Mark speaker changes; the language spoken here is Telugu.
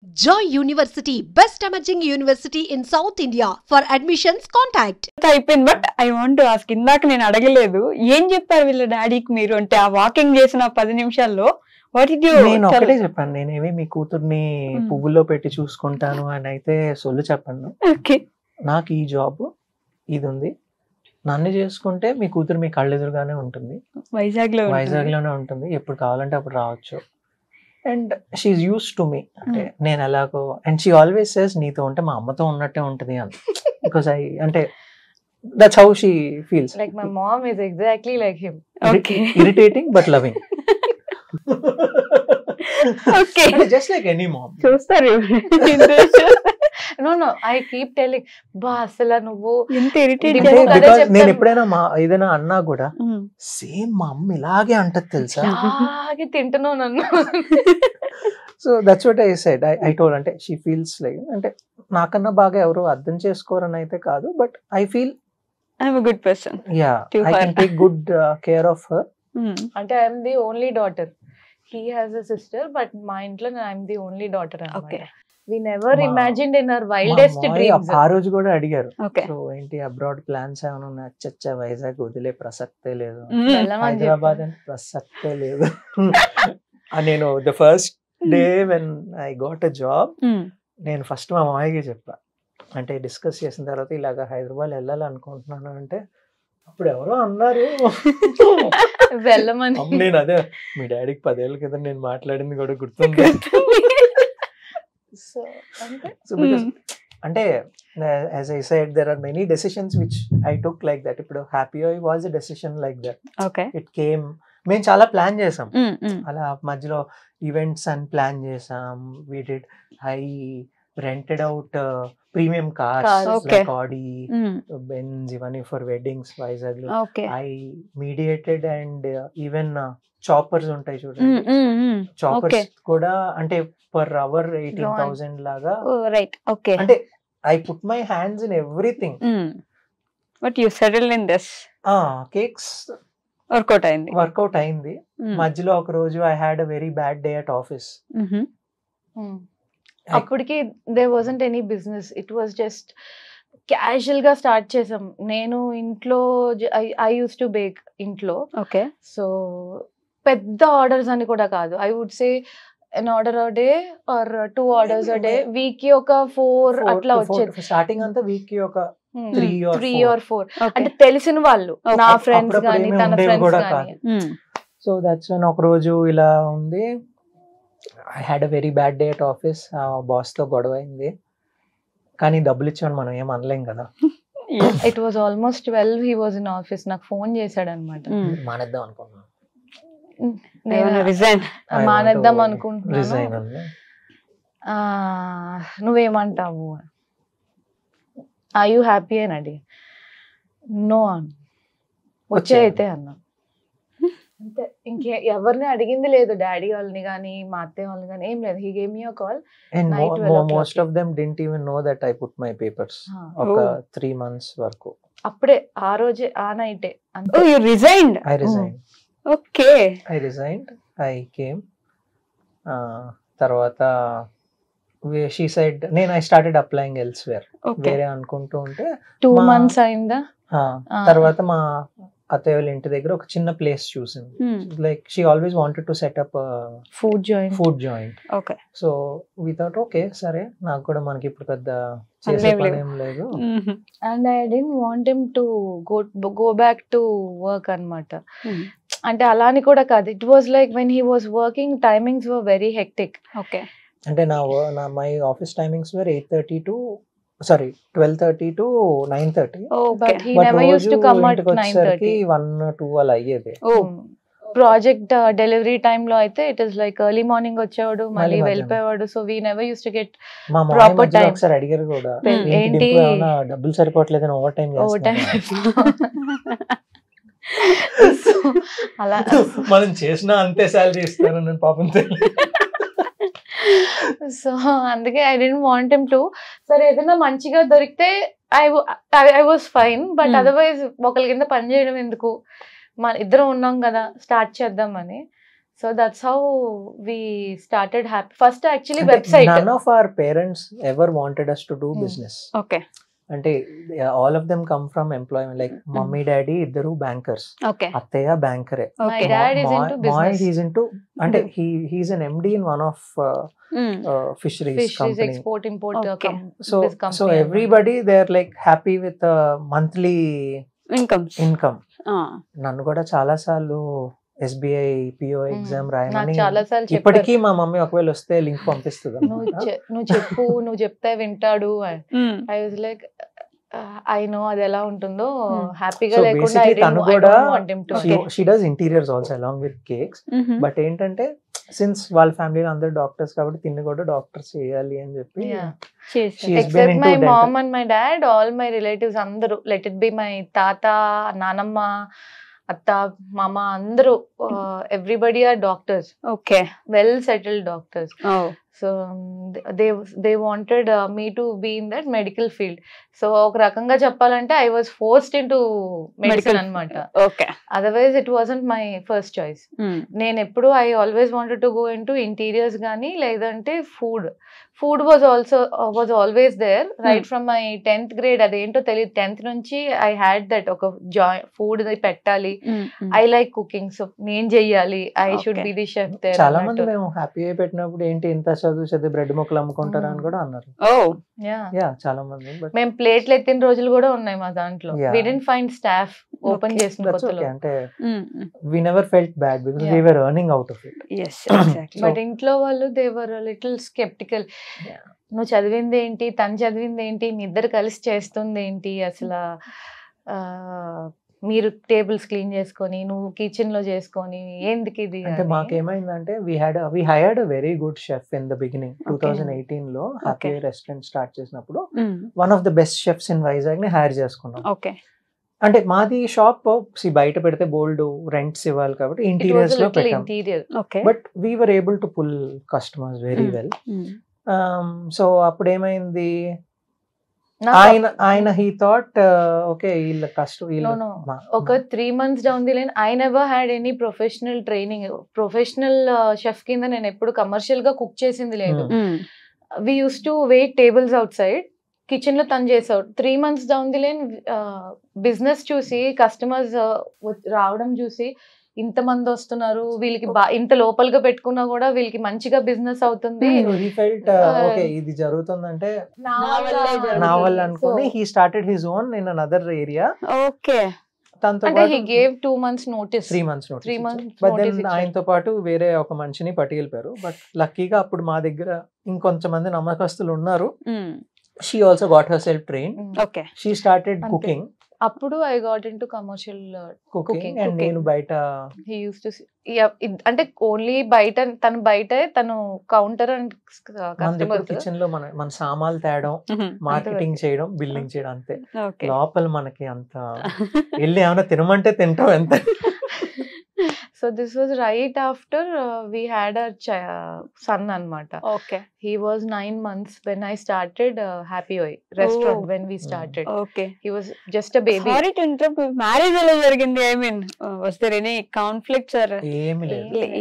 Speaker 1: Joy University, best emerging university in South India. For admissions, contact.
Speaker 2: అయిపోయింది. But I want to ask, ఇందాక నేను అడగలేదు, ఏం చెప్పారు వీళ్ళ డాడీకి మీరు అంటే ఆ వాకింగ్ చేసిన 10 నిమిషాల్లో? What did you?
Speaker 3: నేను ఒకటే చెప్పాను, నేనేమి మీ కూతుర్ని పువ్వుల్లో పెట్టి చూసుకుంటాను అని అయితే సొల్లు చెప్పాను.
Speaker 2: ఓకే,
Speaker 3: నాకు ఈ జాబ్ ఇది ఉంది, నన్ను చేసుకుంటే మీ కూతురు మీ కళ్ళెదురుగానే ఉంటుంది, వైజాగ్లోనే ఉంటుంది, ఎప్పుడు కావాలంటే అప్పుడు రావచ్చు. And she use to me, అంటే నేను ఎలాగో. అండ్ షీ ఆల్వేస్ సేస్ నీతో ఉంటే మా అమ్మతో ఉన్నట్టే ఉంటుంది అని. బికాస్ ఐ అంటే that's how she feels.
Speaker 4: Like my mom is exactly like him.
Speaker 2: Okay
Speaker 3: irritating but loving.
Speaker 2: Okay,
Speaker 3: just like any mom.
Speaker 2: చూస్తారు
Speaker 4: No, I keep telling, బా అసలు నువ్వు
Speaker 2: ఎంత ఇరిటేట్.
Speaker 4: అంటే
Speaker 3: బికాస్ నేను ఎప్పుడైనా ఏదైనా అన్నా కూడా సేమ్ మా అమ్మ ఇలాగే అంటది తెలుసా.
Speaker 4: అలాగే తింటున్నావు నన్ను.
Speaker 3: So that's what I said. I told, అంటే షీ ఫీల్స్ లైక్, అంటే నాకన్నా బాగా ఎవరు అర్థం చేసుకోరని అయితే కాదు, but I feel
Speaker 2: I'm a good person.
Speaker 3: Yeah, I can take good care of her.
Speaker 4: అంటే I'm the only daughter. He has a sister, but మా ఇంట్లో I'm the only daughter.
Speaker 2: Okay.
Speaker 4: We never imagined in our wildest dreams.
Speaker 3: ఆ రోజు కూడా అడిగారు,
Speaker 2: ఓకే,
Speaker 3: సో ఏంటి అబ్రాడ్ ప్లాన్స్ ఏమైనా ఉన్నాయి? చచ్చా, వైజాగ్ వదిలే ప్రసక్తే లేదు,
Speaker 4: వెళ్ళమని
Speaker 3: హైదరాబాద్ అంటే ప్రసక్తే లేదు. నేను the first day when I got a job, నేను ఫస్ట్ మా మామయ్యకి చెప్పా, అంటే డిస్కస్ చేసిన తర్వాత ఇలాగ హైదరాబాద్ వెళ్ళాలనుకుంటున్నాను అంటే, అప్పుడు ఎవరో అన్నారు
Speaker 4: వెళ్ళమని.
Speaker 3: నేను అదే మీ డాడీకి 10 ఏళ్ళ కింద నేను మాట్లాడింది కూడా గుర్తుంది.
Speaker 4: So
Speaker 3: because అంటే as I said, there are many decisions which I took like that. ఇప్పుడు happy I was a decision like that.
Speaker 2: Okay,
Speaker 3: It came, మేము చాలా ప్లాన్ చేసాం, అలా మధ్యలో ఈవెంట్స్ అని ప్లాన్ చేసాం. we did, I rented out premium cars
Speaker 2: Okay.
Speaker 3: like Audi, Benz, ఇవన్నీ for weddings వైజాగ్ లో.
Speaker 2: Okay,
Speaker 3: I mediated and even choppers ఉంటాయి చూడండి, చాపర్స్ కూడా అంటే పర్ అవర్ 18,000 లాగా.
Speaker 2: Right, okay.
Speaker 3: అంటే I put my hands in everything.
Speaker 2: But you settled in this.
Speaker 3: Cakes
Speaker 2: work out
Speaker 3: అయింది. మధ్యలో ఒక రోజు I had a very bad day at office.
Speaker 4: అప్పటికి there wasn't any business. It was just casual గా స్టార్ట్ చేసాం. నేను ఇంట్లో ఐ యూస్ టు బేక్ ఇంట్లో.
Speaker 2: ఓకే,
Speaker 4: సో పెద్ద ఆర్డర్స్ అని కూడా కాదు. I would say an order a day or 2 orders a day. Week కి ఒక 4 అట్లా వచ్చేది.
Speaker 3: స్టార్టింగ్ అంతా వీక్ కి ఒక 3 or 4.
Speaker 4: అంటే తెలిసిన వాళ్ళు, నా ఫ్రెండ్స్ గానీ తన ఫ్రెండ్స్ గానీ.
Speaker 3: సో దట్స్ వెన్ ఒక రోజు ఇలా ఉంది, I had a very bad day at office. Boss తో గొడవ అయింది, కానీ డబ్బులు ఇచ్చామని మనం ఏం అనలేం కదా.
Speaker 4: It was almost 12 he was in office. నాకు ఫోన్ చేశాడు అనమాట,
Speaker 3: మానేద్దాం అనుకున్నాను,
Speaker 4: మానేద్దాం అనుకుంటున్నాను, నువ్వేమంటావు, ఆర్ యూ హ్యాపీ అని అడిగి, నో అని వచ్చే అయితే అన్నా. అంతే, ఇంకే ఎవరిని అడిగింది లేదు, డాడీ వాళ్ళని కానీ మా అత్తయ్య వాళ్ళని కానీ ఏం లేదు. He gave me a call.
Speaker 3: And most of them didn't even know that I put my papers. ఒక 3 months వరకు.
Speaker 4: అప్పుడే ఆ రోజే ఆ నైటే.
Speaker 2: Oh, you resigned?
Speaker 3: I resigned.
Speaker 2: Okay.
Speaker 3: I resigned. I came. తర్వాత she said, I started applying elsewhere. వేరే అనుకుంటూ ఉంటే
Speaker 4: 2 months అయిందా.
Speaker 3: తర్వాత మా అత్తయ్య వాళ్ళ ఇంటి దగ్గర ఒక చిన్న ప్లేస్ చూసింది. Like she always wanted to set up
Speaker 4: food joint.
Speaker 2: Okay,
Speaker 3: so we thought okay సరే, నాకు కూడా మనకి ఇప్పుడు పెద్ద చేసే పని ఏం లేదు.
Speaker 4: And I didn't want him to go back to work అన్నమాట. అంటే అలాని కూడా కాదు, it was like when he was working timings were very hectic.
Speaker 2: Okay,
Speaker 3: అంటే my office timings were 12:30 to 9:30.
Speaker 4: But he never used to come at 9:30.
Speaker 3: 1-2 అలా అయ్యేది.
Speaker 4: ప్రాజెక్ట్ డెలివరీ టైమ్ లో అయితే it is like early morning వచ్చేవాడు, మళ్ళీ వెళ్ళిపోయేవాడు. So we never use to get proper time.
Speaker 3: ఒకసారి అడిగారు కూడా,
Speaker 4: ఏంటి
Speaker 3: డబ్బులు సరిపోవట్లేదని ఓవర్ టైం
Speaker 4: అలా
Speaker 3: మనం చేసినా అంతే సాలరీ ఇస్తాను నేను పాపం.
Speaker 4: సో అందుకే I don't want him to. సరే ఏదైనా మంచిగా దొరికితే I was fine, but otherwise ఒకరి కింద పని చేయడం ఎందుకు, మన ఇద్దరం ఉన్నాం కదా, స్టార్ట్ చేద్దామని. So that's how we started happy. First actually website.
Speaker 3: None of our parents ever wanted us to do business.
Speaker 2: Okay.
Speaker 3: అంటే all of them come from employment. Like mummy daddy ఇద్దరు బ్యాంకర్స్.
Speaker 2: ఓకే.
Speaker 3: అత్తయ్య బ్యాంకరే.
Speaker 4: My dad is into business.
Speaker 3: He's into, అంటే he's an MD in one of fisheries company.
Speaker 4: Export import
Speaker 2: Okay.
Speaker 3: So everybody they are like happy with monthly income. నన్ను కూడా చాలా సార్లు SBI PO ఎగ్జామ్
Speaker 4: నాకు
Speaker 3: రాయమని
Speaker 4: చాలా సార్లు
Speaker 3: ఇప్పటికీ మా మమ్మీ ఒకవేళ వస్తే లింక్ పంపిస్తుంది.
Speaker 4: నువ్వు చెప్పు, నువ్వు చెప్తే వింటాడు. I was like I know అది ఎలా ఉంటుందో, హ్యాపీగా లేకుండా
Speaker 3: తను కూడా she does interiors also along with cakes. But ఏంటంటే సిన్స్ వాళ్ళ ఫ్యామిలీలో అందరు డాక్టర్స్ కాబట్టి తిన్ని కూడా డాక్టర్స్ చేయాలి అని చెప్పి
Speaker 4: except my mom and my dad, all my relatives అందరూ, లెట్ ఇట్ బి మై తాత, నానమ్మ, అత్త, మామ, అందరూ everybody are doctors.
Speaker 2: Okay.
Speaker 4: Well settled doctors. So they wanted me to be in that medical field. So ఒక రకంగా చెప్పాలంటే I was forced into medicine అనమాట. Otherwise it wasn't my first choice. నేను ఎప్పుడు I always wanted to go into interiors కానీ, లేదంటే food was always there right from my 10th grade. అదేంటో తెలియదు. 10th నుంచి ఐ హ్యాడ్ దట్ ఒక ఫుడ్ పెట్టాలి. I like cooking. సో నేను చెయ్యాలి. I should be the chef there.
Speaker 3: చాలా మంది మేము హ్యాపీ అయి పెట్టినప్పుడు ఏంటి ఇంత చదువు బ్రెడ్ ముక్కలు అమ్ముకుంటారా అని కూడా అన్నారు. చాలా మంది.
Speaker 4: మేము ప్లేట్లు ఎత్తిన రోజులు కూడా ఉన్నాయి మా దాంట్లో. We didn't find staff open చేసిన కొత్తలో.
Speaker 3: అంటే we never felt bad because we were earning out of it.
Speaker 4: But ఇంట్లో వాళ్ళు దే వర్ లిటిల్ స్కెప్టికల్. నువ్వు చదివింది ఏంటి, తను చదివింది ఏంటి, మీ ఇద్దరు కలిసి చేస్తుంది ఏంటి, అసలు మీరు టేబుల్స్ క్లీన్ చేసుకొని నువ్వు కిచెన్ లో చేసుకొని ఎందుకు ఇది
Speaker 3: అంటే మాకేమైందంటే we hired a very good chef in the beginning. 2018 లో హ్యాపీ రెస్టారెంట్ స్టార్ట్ చేసినప్పుడు one of the best chefs in Vizag ని హైర్ చేసుకున్నాం.
Speaker 2: ఓకే.
Speaker 3: అంటే మాది షాప్ బయట పెడితే బోల్డ్ రెంట్స్ ఇవ్వాలి కాబట్టి ఇంటీరియర్స్ లో పెట్టాం. But we were able to pull customers very well. So అప్పుడు ఏమైంది, ఆయన హీ థాట్ ఓకే వీళ్ళ కష్టం.
Speaker 4: ఒక 3 months down the line I never had any professional training. Professional chef కింద నేను ఎప్పుడు కమర్షియల్ గా కుక్ చేసింది లేదు. We use to wait tables outside, kitchen లో తను చేసావు. 3 months down the line business చూసి, కస్టమర్స్ రావడం చూసి, ఇంతమంది వస్తున్నారు వీళ్ళకి, ఇంత లోపలిగా పెట్టుకున్నా కూడా వీళ్ళకి మంచిగా బిజినెస్ అవుతుంది.
Speaker 3: ఇది జరుగుతుందంటే నా వల్ల అనుకుని he started his own in another area.
Speaker 2: Okay.
Speaker 4: అంటే he gave 2 months notice.
Speaker 3: 3 months notice. But then ఆయనతో పాటు వేరే ఒక మనిషిని పట్టుకెళ్ళిపోయారు. బట్ లక్కీగా అప్పుడు మా దగ్గర ఇంకొంతమంది నమ్మకస్తులు ఉన్నారు. She also got herself train.
Speaker 2: Okay.
Speaker 3: She started cooking.
Speaker 4: అప్పుడు I got into commercial cooking.
Speaker 3: And నేను బయట
Speaker 4: హీ యూస్ టు అంటే ఓన్లీ బయట, తను కౌంటర్ అండ్
Speaker 3: కిచెన్ లో మన సామాన్లు తేడం, మార్కెటింగ్ చేయడం, బిల్లింగ్ చేయడం అంతే. లోపల మనకి అంత వెళ్ళి ఏమైనా తినమంటే తింటాం ఎంత.
Speaker 4: So this was right after we had our son anamata.
Speaker 2: Okay.
Speaker 4: He was 9 months when I started Happy Oi restaurant. When we started.
Speaker 2: Okay.
Speaker 4: He was just a baby.
Speaker 2: Sorry to interrupt. Marriage ela jarigindi. I mean, was there any conflicts or?
Speaker 3: Em ledhu.